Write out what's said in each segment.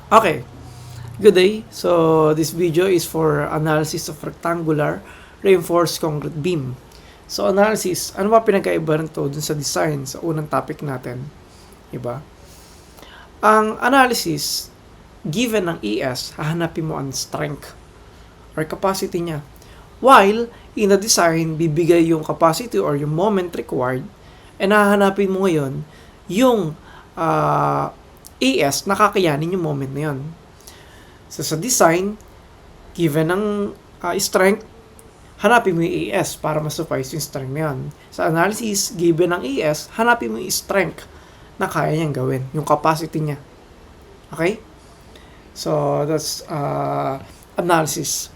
Okay, good day. So this video is for analysis of rectangular reinforced concrete beam. So analysis, ano ba pinagkaiba nito dun sa design sa unang topic natin? Diba? Ang analysis, given ng ES, hahanapin mo ang strength or capacity niya. While in the design, bibigay yung capacity or yung moment required, and hahanapin mo ngayon yung AS, nakakayanin yung moment na yun. So sa design, given ng strength, hanapin mo yung AS para ma-suffice yung strength na yun. Sa analysis, given ng AS, hanapin mo yung strength na kaya niyang gawin, yung capacity niya. Okay? So that's analysis.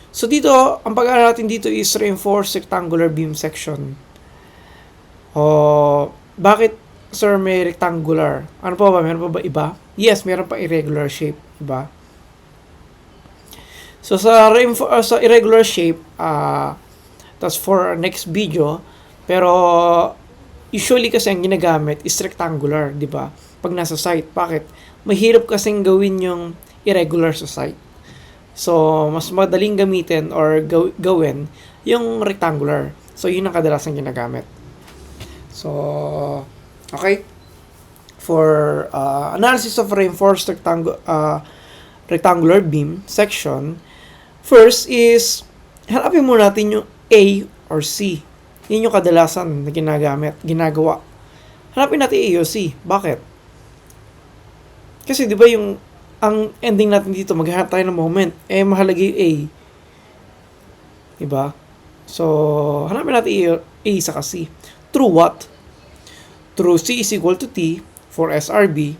So dito, ang pag-aaral natin dito is reinforced rectangular beam section. Bakit, sir, may rectangular? Ano pa ba? Meron pa ba iba? Yes, meron pa irregular shape. Iba? So sa irregular shape, that's for next video. Pero usually kasi ang ginagamit is rectangular, di ba? Pag nasa site. Bakit? Mahirap kasing gawin yung irregular sa site. So mas madaling gamitin or gawin yung rectangular. So yun ang kadalasan ginagamit. So okay. For analysis of reinforced rectangular beam section, first is hanapin muna natin yung A or C. Yun yung kadalasan na ginagawa. Hanapin natin A o C. Bakit? Kasi di ba yung ang ending natin dito, maghahanap tayo ng moment, mahalaga yung A. Diba? So, hanapin natin A saka C. Through what? Through C is equal to T for SRB,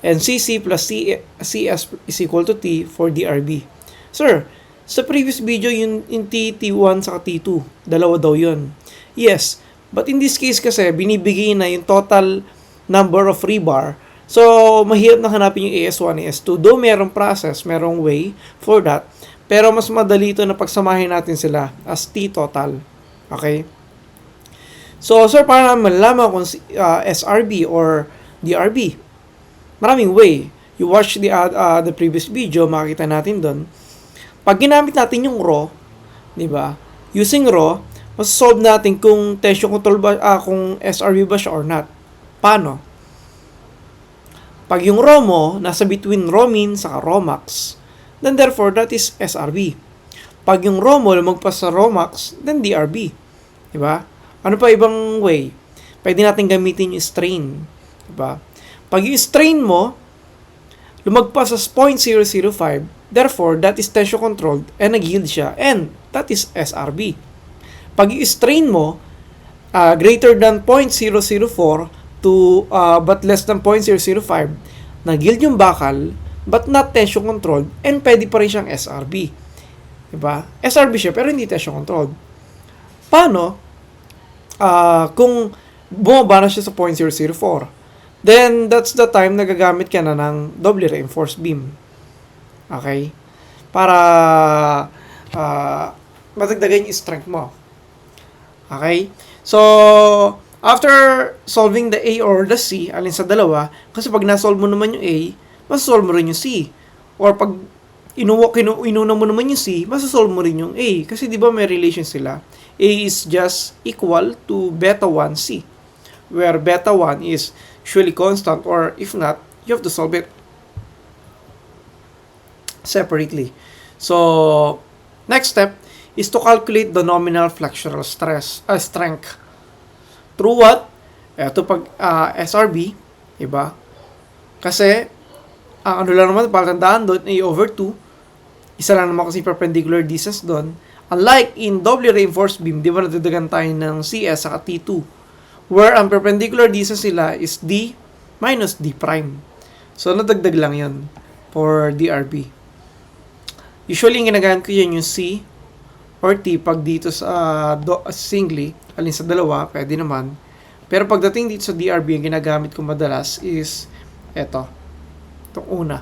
and CC plus CS is equal to T for DRB. Sir, sa previous video, yung T1 saka T2, dalawa daw yun. Yes, but in this case kasi, binibigay na yung total number of rebar. So, mahirap na hanapin yung AS1, AS2. Though merong process, merong way for that. Pero mas madali ito na pagsamahin natin sila as T total. Okay? So, sir, para malaman kung SRB or DRB, maraming way. You watch the previous video, makikita natin doon. Pag ginamit natin yung raw, di ba? Using raw, mas-solve natin kung tension control ba, kung SRB ba siya or not. Paano? Pag yung raw mo, nasa between raw min saka raw max, then therefore, that is SRB. Pag yung raw mo lumagpas sa raw max, then DRB. Diba? Ano pa ibang way? Pwede natin gamitin yung strain. Diba? Pag yung strain mo, lumagpas sa 0.005, therefore, that is tension controlled and nag-yield siya. And that is SRB. Pag yung strain mo, greater than 0.004, but less than 0.005, nag-yield yung bakal, but not tension controlled, and pwede pa rin siyang SRB. Diba? SRB siya, pero hindi tension controlled. Paano? Kung bumaba na siya sa 0.004, then that's the time na gagamit ka na ng doubly reinforced beam. Okay? Para madagdagan yung strength mo. Okay? So, after solving the A or the C, alin sa dalawa, kasi pag na-solve mo naman yung A, masasolve mo rin yung C. Or pag inuna mo naman yung C, masasolve mo rin yung A. Kasi di ba may relation sila? A is just equal to beta 1 C. Where beta 1 is usually constant, or if not, you have to solve it separately. So, next step is to calculate the nominal flexural strength. Through what? Ito pag SRB, diba? Kasi, ano lang naman, palatandaan doon, A over 2, isa lang naman kasi perpendicular distance doon. Unlike in doubly reinforced beam, di ba natadagan tayo ng CS saka T2, where ang perpendicular distance nila is D minus D prime. So, nadagdag lang yun for DRB. Usually, ginagamit ko yun yung C or T pag dito sa singly, alin sa dalawa, pwede naman. Pero pagdating dito sa DRB, ang ginagamit ko madalas is eto. Itong una.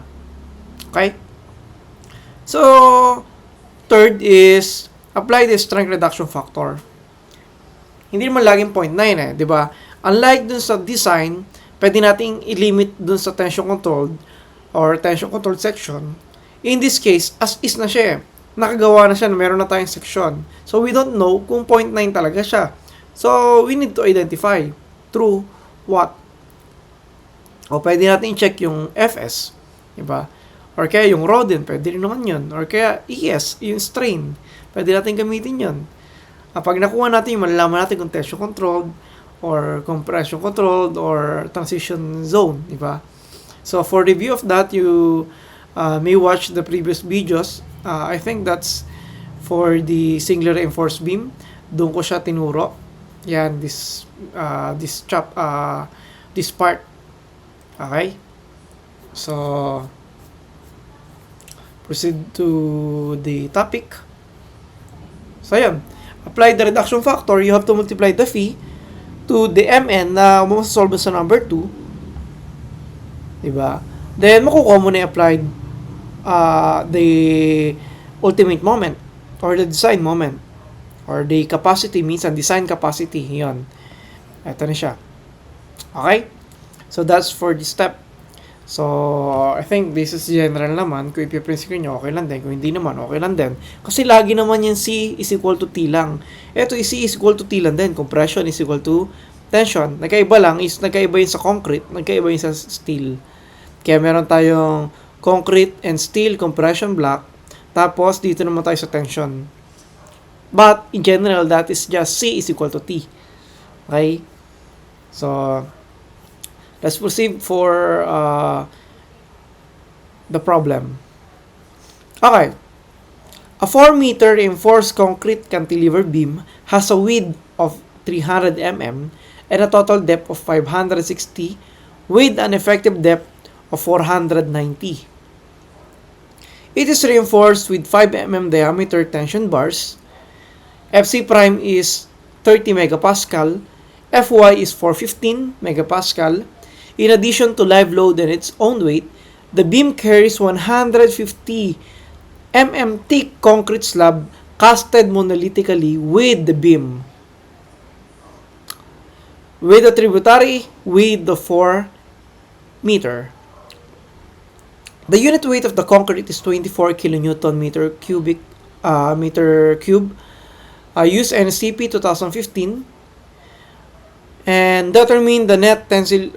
Okay? So, third is apply the strength reduction factor. Hindi naman laging 0.9 di ba? Unlike dun sa design, pwede nating i-limit dun sa tension controlled or tension control section. In this case, as is na siya. Nakagawa na siya, meron na tayong section. So, we don't know kung 0.9 talaga siya. So, we need to identify through what? O, pwede natin i-check yung FS. Diba? Or kaya yung rho din, pwede rin naman yun. Or kaya ES, yung strain. Pwede natin gamitin yun. Pag nakuha natin yung malalaman natin kung tension controlled, or compression controlled, or transition zone. Diba? So, for review of that, you may watch the previous videos. I think that's for the singular reinforced beam. Doon ko siya tinuro. Yan, this part. Okay? So, proceed to the topic. So, yan. Apply the reduction factor. You have to multiply the phi to the mn na masasolve sa number 2. Diba? Then, makukuha mo na applied the ultimate moment or the design moment or the capacity, minsan design capacity. Yon. Ito na siya. Okay? So, that's for this step. So, I think this is general naman. Kung ipiprinsipyo nyo, okay lang din. Kung hindi naman, okay lang din. Kasi lagi naman yung C is equal to T lang. Ito, C is equal to T lang din. Compression is equal to tension. Nagkaiba lang is, nagkaiba yun sa concrete, nagkaiba yun sa steel. Kaya meron tayong concrete and steel compression block. Tapos, dito naman tayo sa tension. But, in general, that is just C is equal to T. Okay? So, let's proceed for the problem. Okay. A 4-meter reinforced concrete cantilever beam has a width of 300 mm and a total depth of 560 with an effective depth of 490. It is reinforced with 5 mm diameter tension bars. FC prime is 30 megapascal. Fy is 415 megapascal. In addition to live load and its own weight, the beam carries 150 mm thick concrete slab casted monolithically with the beam, with a tributary with the 4 meter. The unit weight of the concrete is 24 kilonewton meter cube. Use NCP 2015. And determine the net tensile.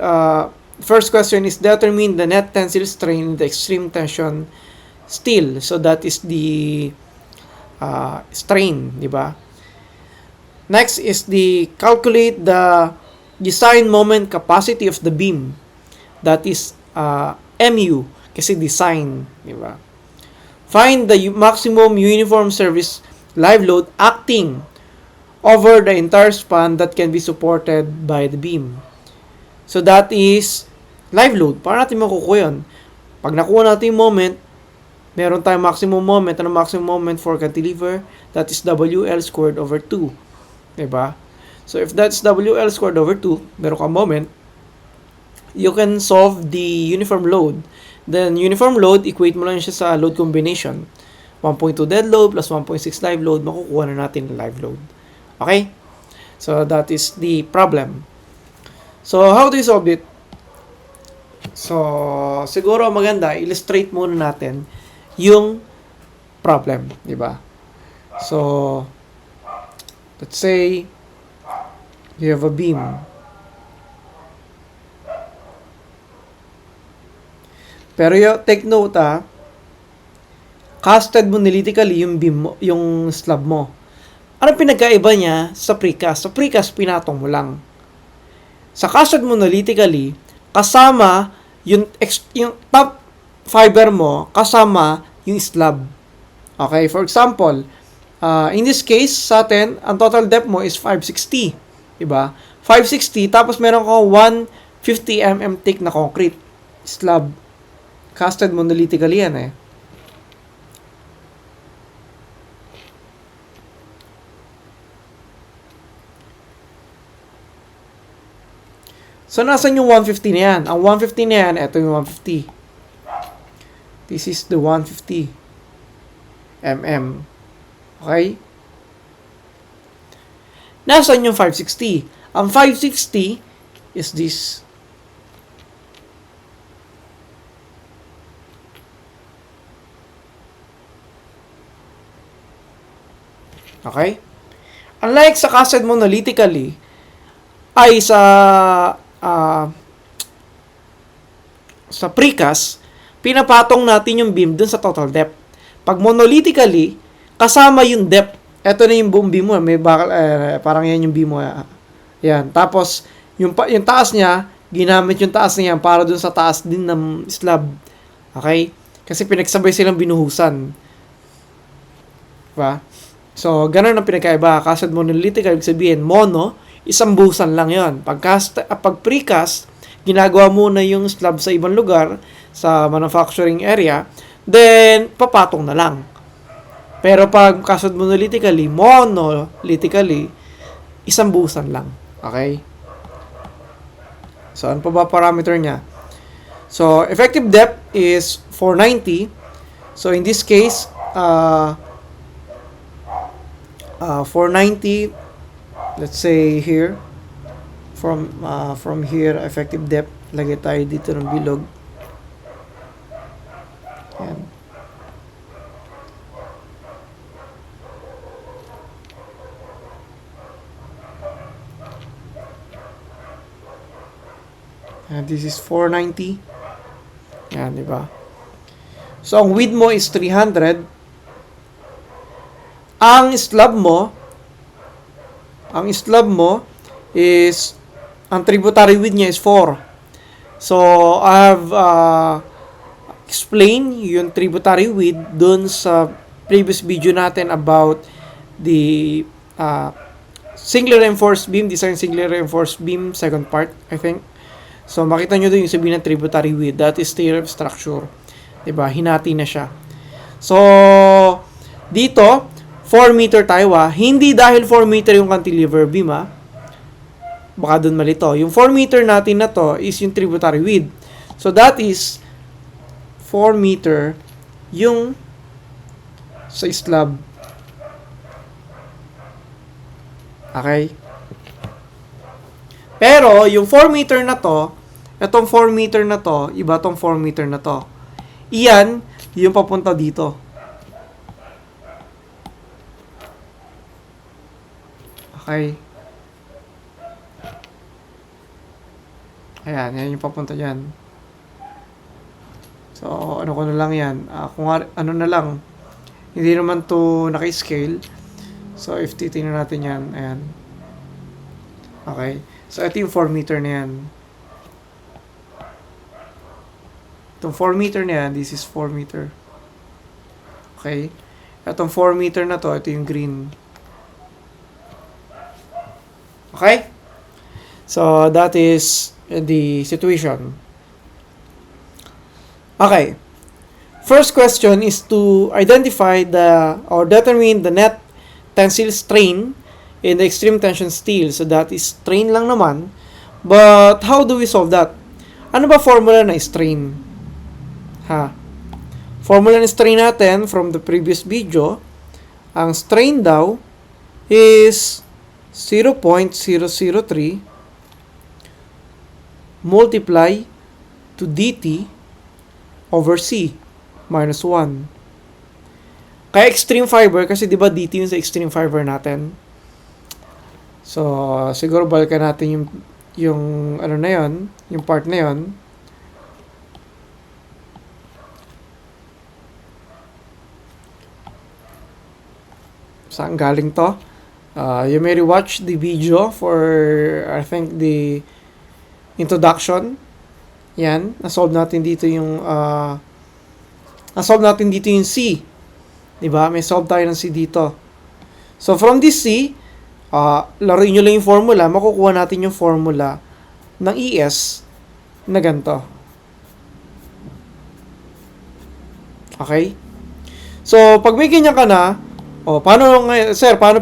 First question is determine the net tensile strain in the extreme tension steel. So that is the strain, di ba? Next is the calculate the design moment capacity of the beam. That is MU kasi design, di ba? Find the maximum uniform service live load acting over the entire span that can be supported by the beam. So that is live load. Para natin makukuha yun. Pag nakuha natin yung moment, meron tayong maximum moment. Ano maximum moment for cantilever? That is WL squared over 2. Diba? So if that's WL squared over 2, meron ka moment, you can solve the uniform load. Then uniform load, equate mo lang siya sa load combination. 1.2 dead load plus 1.6 live load, makukuha na natin yung live load. Okay? So, that is the problem. So, how do you solve it? So, siguro maganda, illustrate muna natin yung problem. Diba? So, let's say, you have a beam. Pero take note casted monolithically yung beam mo, yung slab mo. Anong pinagkaiba niya sa precast? Sa precast, pinatong mo lang. Sa casted monolithically, kasama yung top fiber mo, kasama yung slab. Okay, for example, in this case, sa atin, ang total depth mo is 560. Diba? 560, tapos meron ka 150 mm thick na concrete slab. Casted monolithically yan eh. So, nasan yung 150 na yan? Ang 150 na yan, ito yung 150. This is the 150 mm. Okay? Nasan yung 560? Ang 560 is this. Okay? Unlike sa cast monolithically, ay ah, sa precast, pinapatong natin yung beam dun sa total depth. Pag monolithically, kasama yung depth. Ito na yung buong beam mo. May bakal, parang yan yung beam mo. Yan. Tapos, yung taas niya, ginamit yung taas niya para dun sa taas din ng slab. Okay? Kasi pinagsabay silang binuhusan. Diba? So, ganun ang pinagkaiba. Cast monolithic, ibig sabihin, mono, isang buhusan lang yon. Pag precast, ginagawa muna yung slab sa ibang lugar, sa manufacturing area, then, papatong na lang. Pero pag cast monolithically, monolithically, isang buhusan lang. Okay? So, ano pa ba parameter niya? So, effective depth is 490. So, in this case, 490, let's say here, from here, effective depth, lagay tayo dito ng bilog. Yan. And this is 490. Yan, di ba? So, ang width mo is 300. Ang slab mo is, ang tributary width niya is 4. So, I have explained yung tributary width dun sa previous video natin about the singly reinforced beam, design singly reinforced beam, second part, I think. So, makita nyo doon yung sabihin ng tributary width. That is theory of structure. Diba? Hinati na siya. So, dito, 4 meter tayo Hindi dahil 4 meter yung cantilever beam Baka doon malito. Yung 4 meter natin na to is yung tributary width. So, that is 4 meter yung sa slab. Okay? Pero, yung 4 meter na to, itong 4 meter na to, iba tong 4 meter na to. Iyan, yung papunta dito. Okay. Ayan, yan yung papunta dyan. So, ano ko na lang yan. Kung ano na lang, hindi naman to naka-scale. So, if titingnan natin yan, ayan. Okay. So, ito yung 4 meter na yan. Itong 4 meter na yan, this is 4 meter. Okay. Itong 4 meter na to, ito yung green. Okay? So, that is the situation. Okay. First question is to identify or determine the net tensile strain in the extreme tension steel. So, that is strain lang naman. But, how do we solve that? Ano ba formula na strain? Formula ng strain natin from the previous video, ang strain daw is 0.003 multiply to dt over c minus 1. Kaya extreme fiber, kasi di ba dt yung sa extreme fiber natin. So, siguro balikan natin yung ano na yon, yung part na yon. Saan galing to? You may rewatch the video for, I think, the introduction. Yan. Nasolve natin dito yung C. Diba? May solve tayo ng C dito. So, from this C, laruin nyo lang yung formula. Makukuha natin yung formula ng ES na ganito. Okay? So, pag may ganyan ka na, paano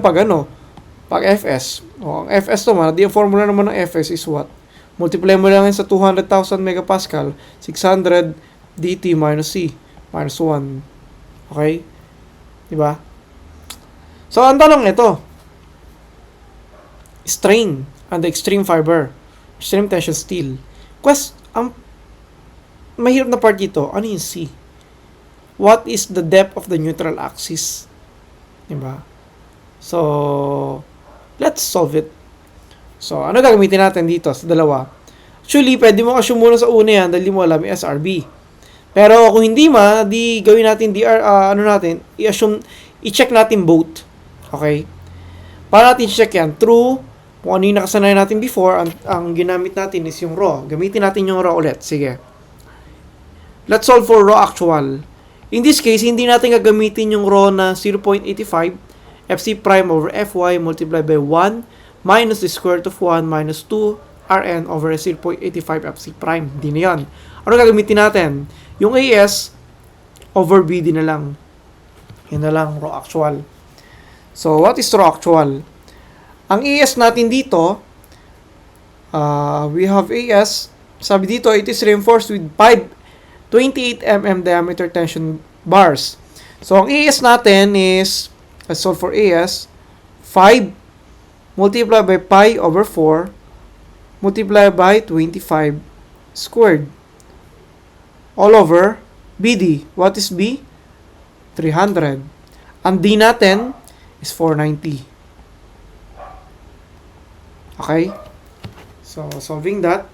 pag pag Fs? Ang Fs naman, ang formula naman ng Fs is what? Multiply mo lang sa 200,000 megapascal, 600 dt minus C, minus 1. Okay? Diba? So, ang tanong ito, strain on the extreme fiber, extreme tension steel. Ang mahirap na part dito, ano yung C? What is the depth of the neutral axis? Diba? So, let's solve it. So, ano gagamitin natin dito sa dalawa? Actually, pwede mo assume muna sa una yan dahil di mo alam yung SRB. Pero kung hindi di gawin natin i-check natin both. Okay? Para natin i-check yan, true, kung ano yung nakasanayan natin before, ang ginamit natin is yung raw. Gamitin natin yung raw ulit. Sige. Let's solve for raw actual. In this case, hindi natin gagamitin yung raw na 0.85 fc prime over fy multiplied by 1 minus the square root of 1 minus 2 rn over 0.85 fc prime. Hindi na yan. Ano gagamitin natin? Yung as over bd na lang. Yan na lang, raw actual. So, what is raw actual? Ang as natin dito, we have as, sabi dito, it is reinforced with 28 mm diameter tension bars. So, ang as natin is, let's solve for as, 5 multiplied by pi over 4 multiplied by 25 squared all over BD. What is B? 300. Ang D natin is 490. Okay? So, solving that.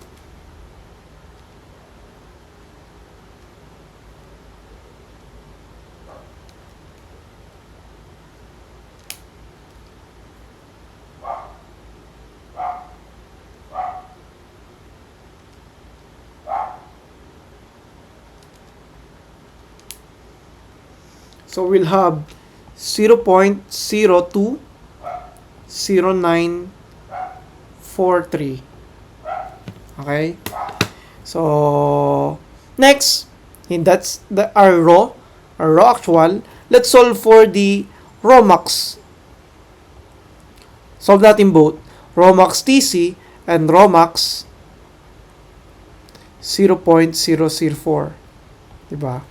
So, we'll have 0.020943. Okay? So, next, that's our raw actual. Let's solve for the raw max. Solve natin both. Raw max TC and raw max 0.004. Diba?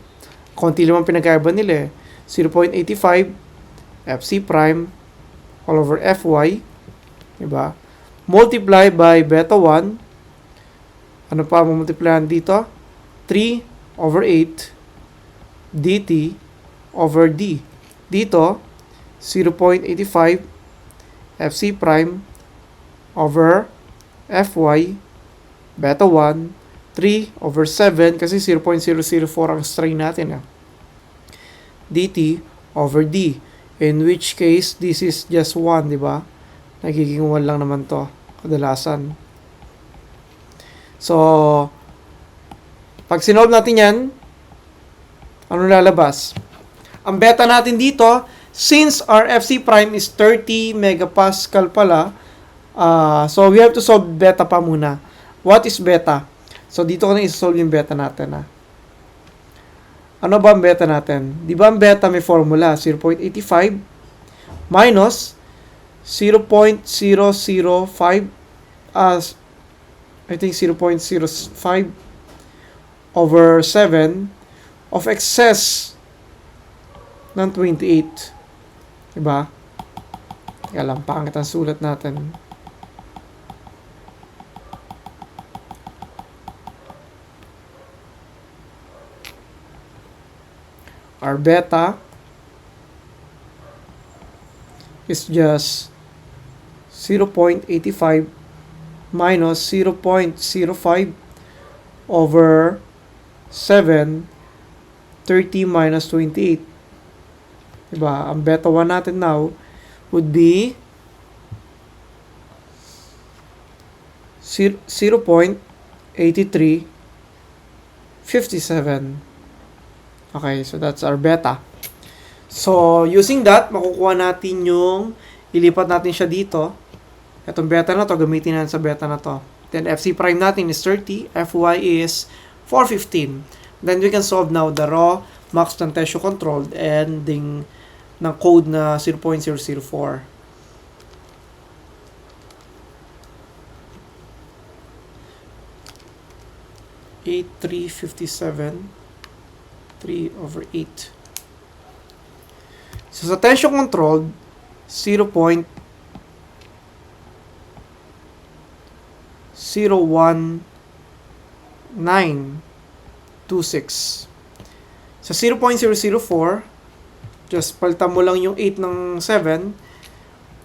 Konti lang ang pinagkaiba nila eh. 0.85 fc prime all over fy, diba? Multiply by beta 1. Ano pa multiplyan dito? 3 over 8 dt over d. Dito 0.85 fc prime over fy beta 1 3 over 7 kasi 0.004 ang strain natin dt over d, in which case this is just 1, di ba? Nagiging 1 lang naman to kadalasan. So, pag sinolve natin yan, ano lalabas? Ang beta natin dito, since our fc prime is 30 megapascal pala, so we have to solve beta pa muna. What is beta? So, dito ko na isolve yung beta natin. Ano ba ang beta natin? Di ba ang beta may formula? 0.85 minus 0.005 I think 0.05 over 7 of excess ng 28. Diba? Teka lang, pangit ang sulat natin. Our beta is just 0.85 minus 0.05 over 7, 30 minus 28. Diba? Ang beta 1 natin now would be 0.8357. Okay, so that's our beta. So, using that, makukuha natin yung, ilipat natin siya dito. Itong beta na to, gamitin natin sa beta na to. Then, FC prime natin is 30, Fy is 415. Then, we can solve now the raw max ng tensio controlled and ng code na 0.004. 8357 3 over 8. So, sa tension controlled, 0.01926. Sa 0.004, just palitan mo lang yung 8 ng 7,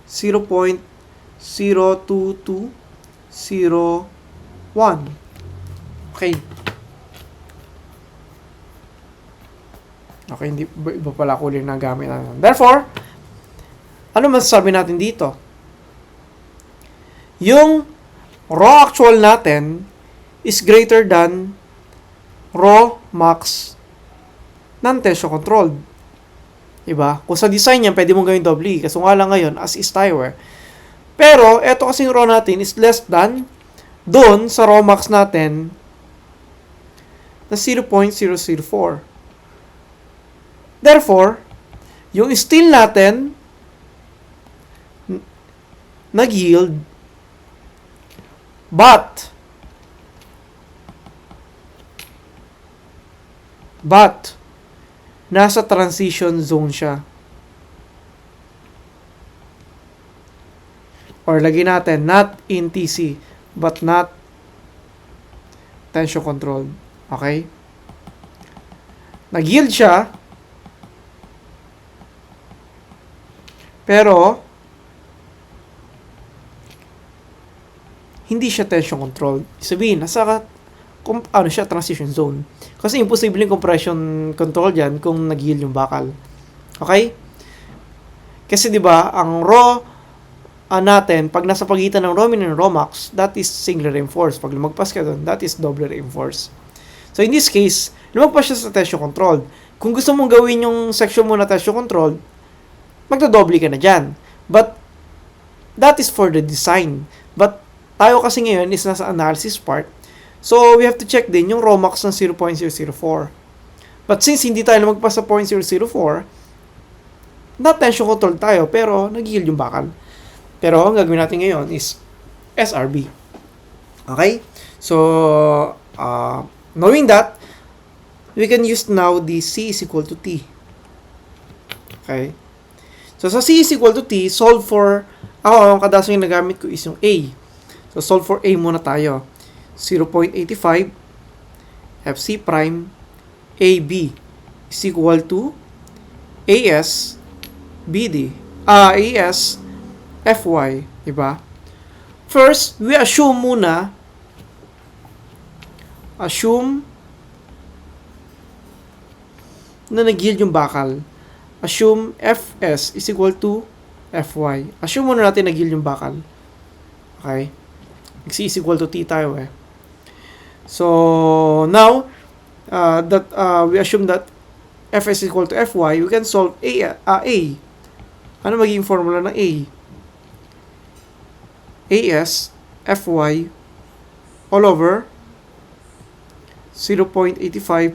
0.02201. Okay. Okay, hindi iba pala kulay na gamit natin. Therefore, ano masasabi natin dito? Yung raw actual natin is greater than raw max non-tension controlled. Diba? Kung sa design niya, pwede mong gawin doble. Kaso nga lang ngayon, as is tayo Pero, eto kasing raw natin is less than doon sa raw max natin na 0.004. Therefore, yung steel natin nag-yield but nasa transition zone siya. Or lagyan natin not in TC but not tension controlled. Okay? Nag-yield siya pero hindi siya tension controlled. Sabihin, nasa siya, transition zone. Kasi imposible yung compression control dyan kung nag-yield yung bakal. Okay? Kasi 'di ba, ang raw natin, pag nasa pagitan ng raw min and raw max, that is singly reinforced. Pag lumagpas ka doon, that is doubly reinforced. So in this case, lumagpas siya sa tension controlled. Kung gusto mong gawin yung section mo na tension controlled, magdodoble ka na dyan. But, that is for the design. But, tayo kasi ngayon is nasa analysis part. So, we have to check din yung raw max ng 0.004. But since hindi tayo lumagpas sa 0.004, not tension controlled tayo, pero nag-yield yung bakal. Pero, ang gagawin natin ngayon is SRB. Okay? So, knowing that, we can use now the C is equal to T. Okay? So, sa C is equal to T, solve for, ang kadalasan yung nagamit ko is yung A. So, solve for A muna tayo. 0.85 FC prime AB is equal to AS BD. AS FY. Diba? First, we assume muna, na nag-yield yung bakal. Assume Fs is equal to Fy. Assume muna natin nag-yield yung bakal. Okay? C is equal to T tayo So, now, that we assume that Fs is equal to Fy, we can solve A. Ano magiging formula ng A? As Fy all over 0.85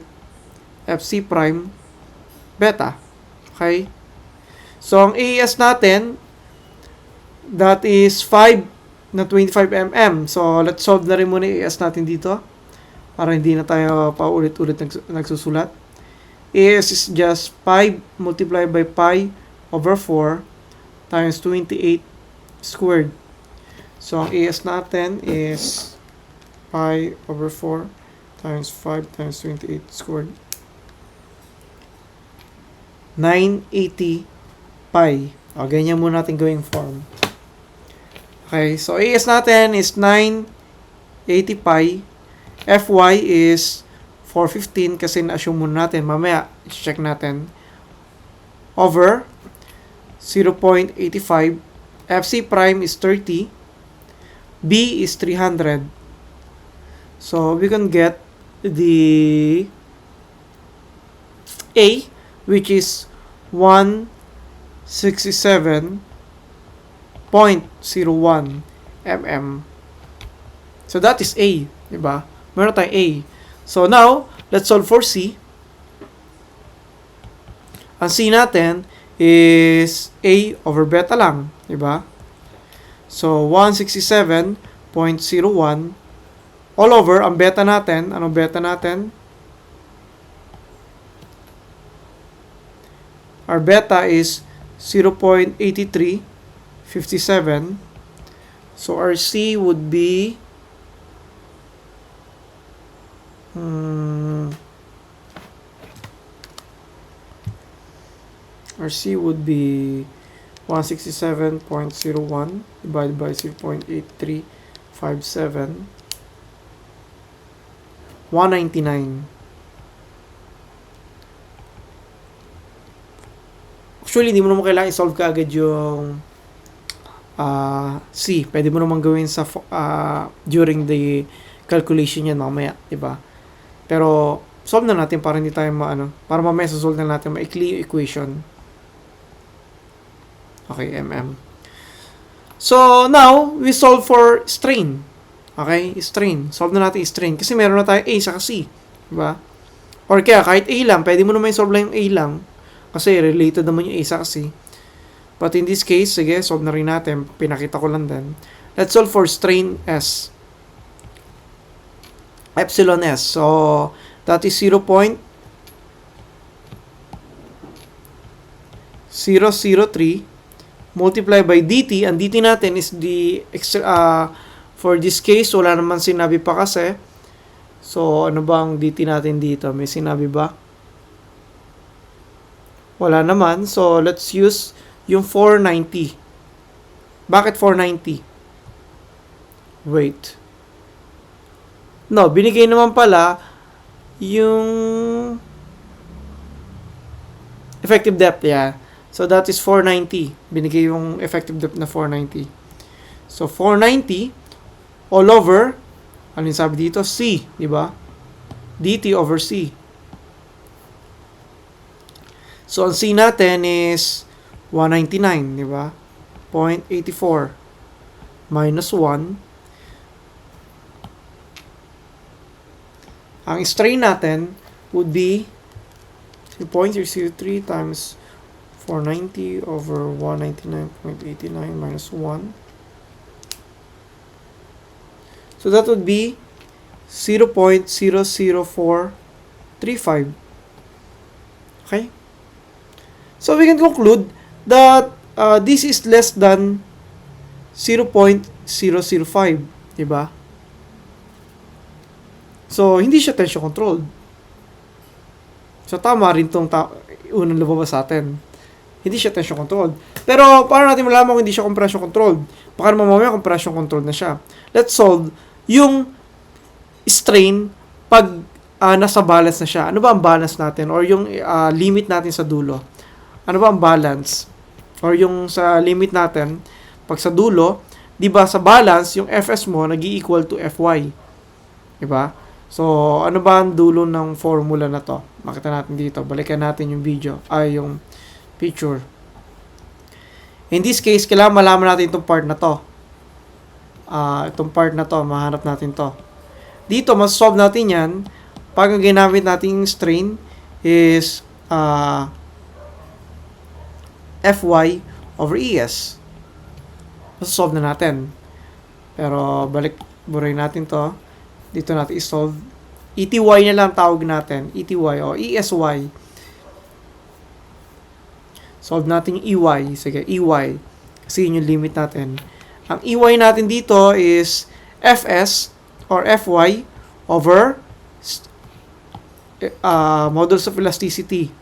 Fc prime beta. Okay? So, ang AES natin, that is 5 na 25 mm. So, let's solve na rin muna yung AES natin dito para hindi na tayo paulit-ulit nagsusulat. AES is just 5 multiplied by pi over 4 times 28 squared. So, ang AES natin is pi over 4 times 5 times 28 squared. 980 pi. O, ganyan muna natin gawing form. Okay, so AS natin is 980 pi. Fy is 415 kasi na-assume muna natin. Mamaya, check natin. Over 0.85. Fc prime is 30. B is 300. So, we can get the A, which is 167.01 mm. So, that is A. Diba? Meron tayong A. So, now, let's solve for C. Ang C natin is A over beta lang. Diba? So, 167.01 all over, ang beta natin, anong beta natin? Our beta is 0.8357. So, our C would be 167.01 divided by 0.8357. 199. Actually, hindi mo naman kailangan i-solve ka agad yung C. Pwede mo naman gawin sa during the calculation yan mamaya, diba? Pero solve na natin para hindi tayo para mamaya solve na natin maikli yung equation. Okay, So now we solve for strain. Okay, strain. Solve na natin strain kasi meron na tayo A sa C, diba? Or kaya kahit A lang, pwede mo naman solve lang yung A lang kasi related naman yung A sa C. But in this case, sige, solve na rin natin. Pinakita ko lang din. Let's solve for strain S. Epsilon S. So, that is 0.003 multiplied by dt. Ang dt natin is the, for this case, wala naman sinabi pa kasi. So, ano ba ang dt natin dito? May sinabi ba? Wala naman. So, let's use yung 490. Bakit 490? Wait. No, binigay naman pala yung effective depth, yeah. So, that is 490. Binigay yung effective depth na 490. So, 490 all over, ano yung sabi dito? C, di ba? dt over C. So, ang C natin is 199, di ba? 0.84 minus 1. Ang strain natin would be 0.003 times 490 over 199.89 minus 1. So, that would be 0.00435. Okay? So, we can conclude that this is less than 0.005. Diba? So, hindi siya tension controlled. So, tama rin itong unang lumabas sa atin. Hindi siya tension controlled. Pero, paano natin malaman kung hindi siya compression controlled? Baka naman mamaya compression controlled na siya. Let's solve yung strain pag nasa balance na siya. Ano ba ang balance natin? Or yung limit natin sa dulo? Ano ba ang balance? Or yung sa limit natin, pag sa dulo, di ba sa balance, yung Fs mo nag-i-equal to Fy. Di ba? So, ano ba ang dulo ng formula na to? Makita natin dito. Balikan natin yung video. Yung picture. In this case, kailangan malaman natin itong part na to. Itong part na to, mahanap natin to. Dito, mas-solve natin yan. Pag ang ginamit natin strain is Fy over Es. Mas-solve na natin. Pero, buray natin to. Dito natin i-solve. ETY na lang tawag natin. ETY o ESY. Solve natin yung EY. Sige, EY. Kasi yun yung limit natin. Ang EY natin dito is Fs or Fy over modulus of elasticity.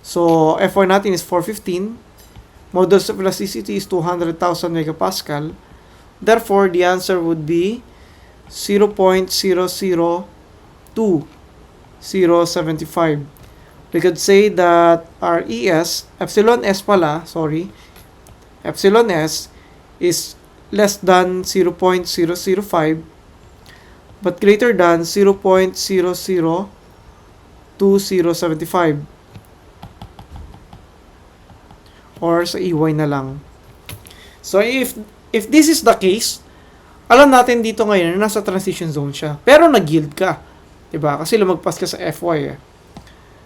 So, Fy natin is 415. Modulus of elasticity is 200,000 megapascal. Therefore, the answer would be 0.002075. We could say that our ES, epsilon S pala, epsilon S is less than 0.005 but greater than 0.002075. Or sa EY na lang. So, if this is the case, alam natin dito ngayon na nasa transition zone siya. Pero nag-yield ka. Diba? Kasi lumagpas ka sa Fy eh.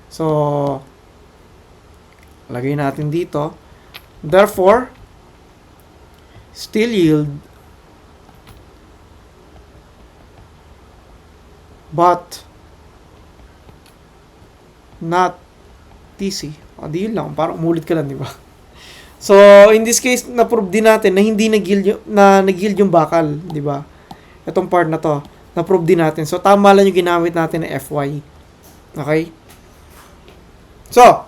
So, lagay natin dito. Therefore, still yield, but not TC. Di yun lang. Parang umulit ka lang, di ba? So, in this case, na-prove din natin na hindi nag-yield yung bakal, di ba? Itong part na to, na-prove din natin. So, tama lang yung ginamit natin na Fy. Okay? So,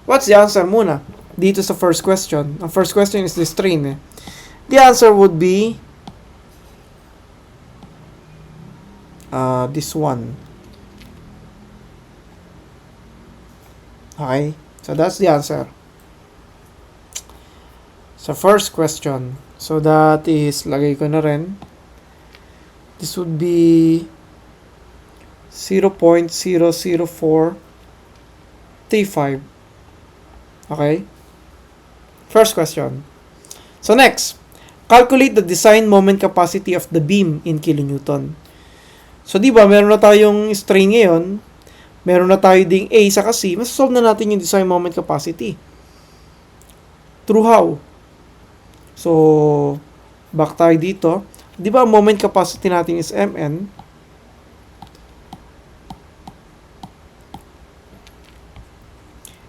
what's the answer muna? dito sa first question. Ang first question is the strain eh. The answer would be this one. Okay? So that's the answer. So first question. So that is, lagay ko na rin. This would be 0.00435. Okay? First question. So next, calculate the design moment capacity of the beam in kilonewton. So di ba, meron na tayong strain ngayon, meron na tayo ding A sa C, masasolve na natin yung design moment capacity. Through how? So, back tayo dito. Di ba, moment capacity natin is Mn.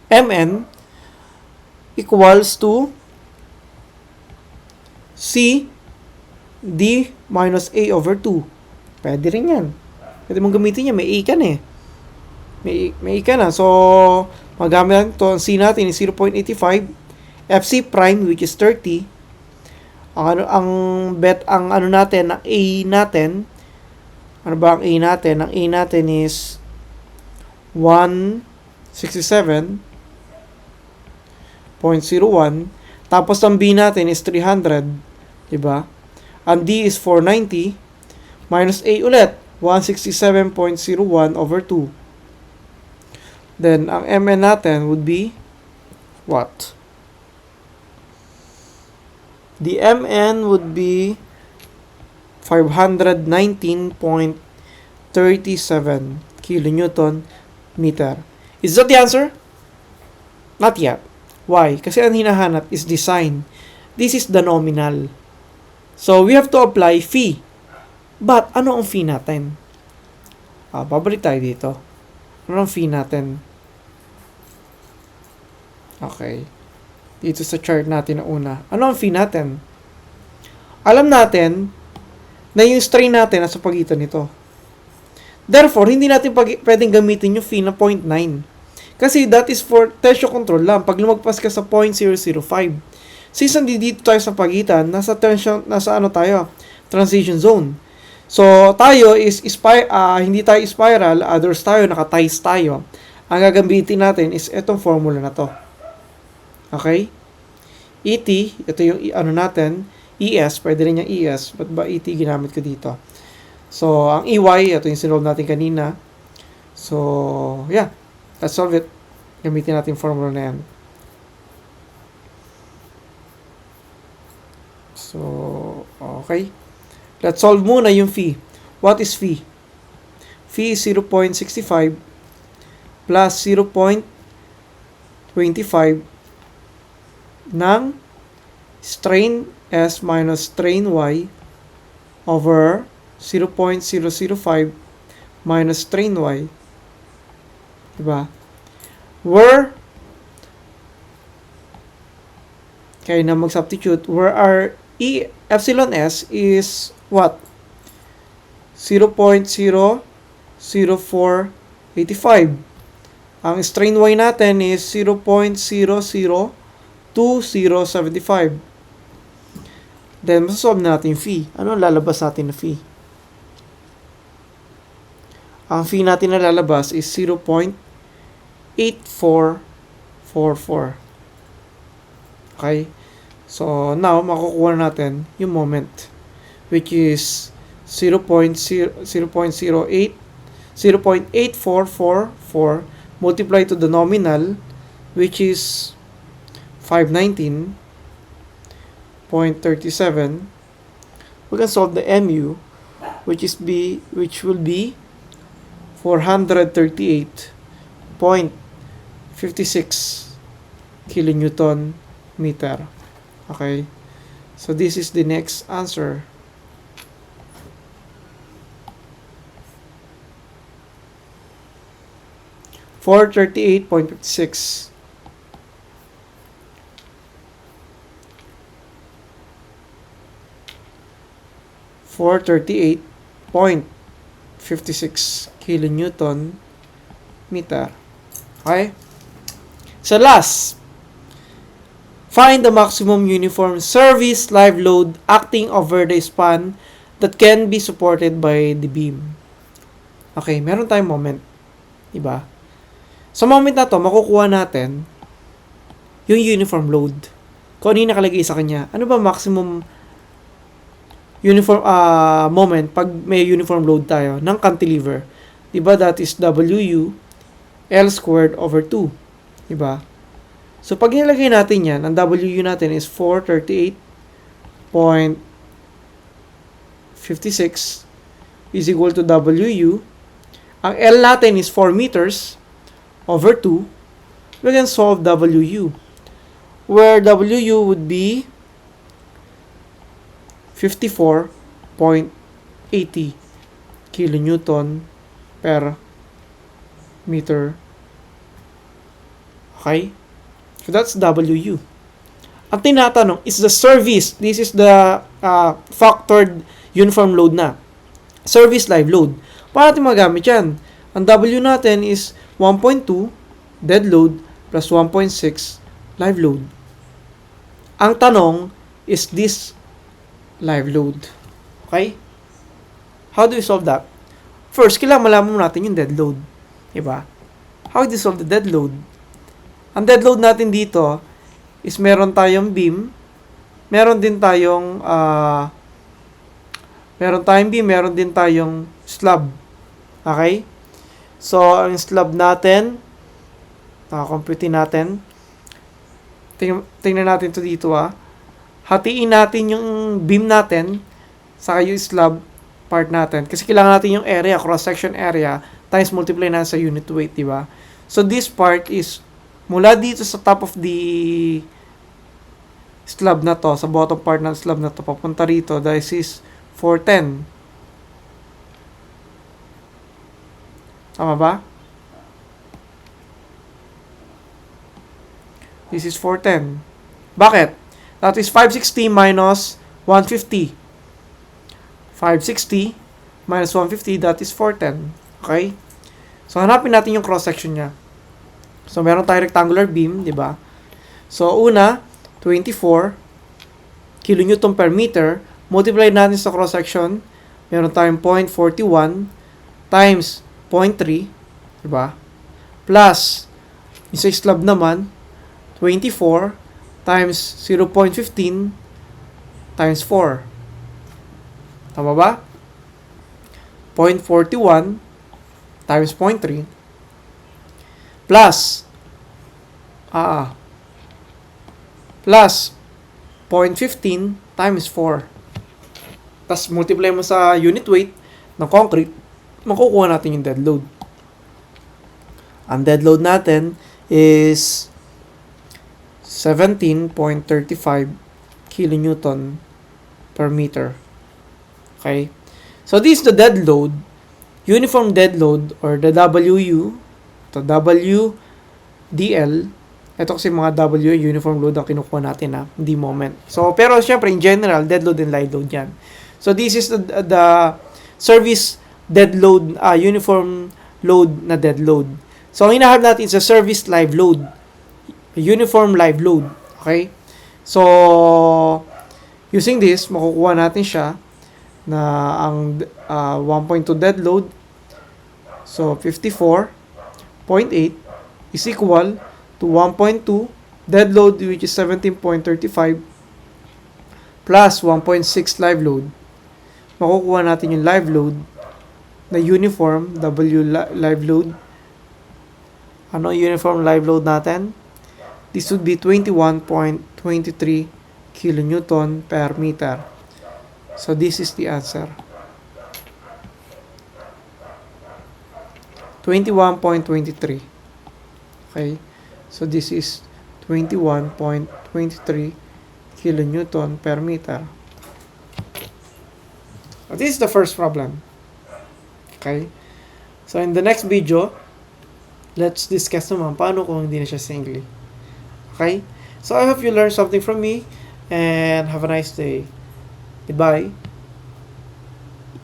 Mn equals to C D minus A over 2. Pwede rin yan. Pwede mong gamitin yan. May A ka na eh. May A ka na. So, magamit natin ito. Ang C natin is 0.85. FC prime, which is 30. Ang ano natin, ang A natin, ano ba ang A natin? Ang A natin is 167.01. Tapos ang B natin is 300. Diba? Ang D is 490. Minus A ulit, 167.01 over 2. Then, ang Mn natin would be what? The Mn would be 519.37 kilonewton meter. Is that the answer? Not yet. Why? Kasi ang hinahanap is design. This is the nominal. So, we have to apply phi. But, ano ang phi natin? Babalik tayo dito. Ano ang phi natin? Okay. Dito sa chart natin na una. Ano ang phi natin? Alam natin na yung strain natin nasa pagitan nito. Therefore, hindi natin pwedeng gamitin yung phi na 0.9. Kasi that is for tension control lang. Pag lumagpas ka sa 0.005. Since nandito tayo sa pagitan, nasa ano tayo? Transition zone. So, tayo is hindi tayo spiral, others tayo, naka-ties tayo. Ang gagamitin natin is itong formula na to. Okay? ET, ito yung ano natin, ES, pwede rin yung ES, ba't ba ET ginamit ko dito? So, ang EY, ito yung sinolve natin kanina. So, yeah, let's solve it. Gamitin natin yung formula na yan. So, okay. Let's solve muna yung phi. What is phi? Phi is 0.65 plus 0.25 ng strain S minus strain Y over 0.005 minus strain Y. Diba? Where kaya na mag-substitute, where our epsilon S is what? 0.00485. Ang strain Y natin is 0.002075. Then, masasolve natin yung phi. Ano lalabas natin na phi? Ang phi natin na lalabas is 0.8444. Okay? So, now, makukuha natin yung moment, which is 0.8444 multiplied to the nominal, which is 519.37. We can solve the mu, which will be 438.56 kilonewton meter. Okay, so this is the next answer. $438.56. $438.56 kilonewton meter. Okay? So last, Find the maximum uniform service live load acting over the span that can be supported by the beam. Okay, meron tayong moment. Diba? Sa moment na to, makukuha natin yung uniform load. Kung ano yung nakalagay sa kanya. Ano ba maximum uniform moment pag may uniform load tayo ng cantilever? Diba? That is WU L squared over 2. Diba? So, pag nilagay natin yan, ang WU natin is 438.56 is equal to WU. Ang L natin is 4 meters over 2. We can solve WU, where WU would be 54.80 kilonewton per meter. Okay? So that's WU. Ang tinatanong is the service. This is the factored uniform load na. Service live load. Paano natin magamit yan? Ang W natin is 1.2 dead load plus 1.6 live load. Ang tanong is this live load. Okay? How do we solve that? First, kailangan malaman natin yung dead load. Diba? How do we solve the dead load? Ang dead load natin dito is meron tayong beam, meron din tayong meron din tayong slab. Okay? So, ang slab natin, compute natin. Tingnan natin to dito Hatiin natin yung beam natin sa yung slab part natin. Kasi kailangan natin yung area, cross-section area, times multiply na sa unit weight, di ba? So, this part is mula dito sa top of the slab na to, sa bottom part ng slab na to, papunta rito, this is 410. Tama ba? This is 410. Bakit? That is 560 minus 150. 560 minus 150, that is 410. Okay? So, hanapin natin yung cross-section niya. So, meron tayong rectangular beam, di ba? So, una, 24 kilonewton per meter. Multiply natin sa cross-section. Meron tayong 0.41 times 0.3, di ba? Plus, yung sa slab naman, 24 times 0.15 times 4. Tama ba? 0.41 times 0.3 plus plus 0.15 times 4. Tapos multiply mo sa unit weight ng concrete, makukuha natin yung dead load. Ang dead load natin is 17.35 kilonewton per meter. Okay? So, this is the dead load, uniform dead load, or the WU, to WDL. Ito kasi mga W, uniform load ang kinukuha natin hindi moment. So, pero syempre, in general, dead load and live load yan. So, this is the service dead load, uniform load na dead load. So, ang hinahanap natin is a service live load. Uniform live load. Okay? So, using this, makukuha natin siya na ang 1.2 dead load. So, 54.8 is equal to 1.2 dead load, which is 17.35 plus 1.6 live load. Makukuha natin yung live load na uniform W live load. Ano uniform live load natin? This would be 21.23 kilonewton per meter. So, this is the answer. 21.23. Okay? So, this is 21.23 kilonewton per meter. This is the first problem. Okay? So, in the next video, let's discuss naman paano kung hindi na siya singly. Okay? So, I hope you learned something from me and have a nice day. Goodbye.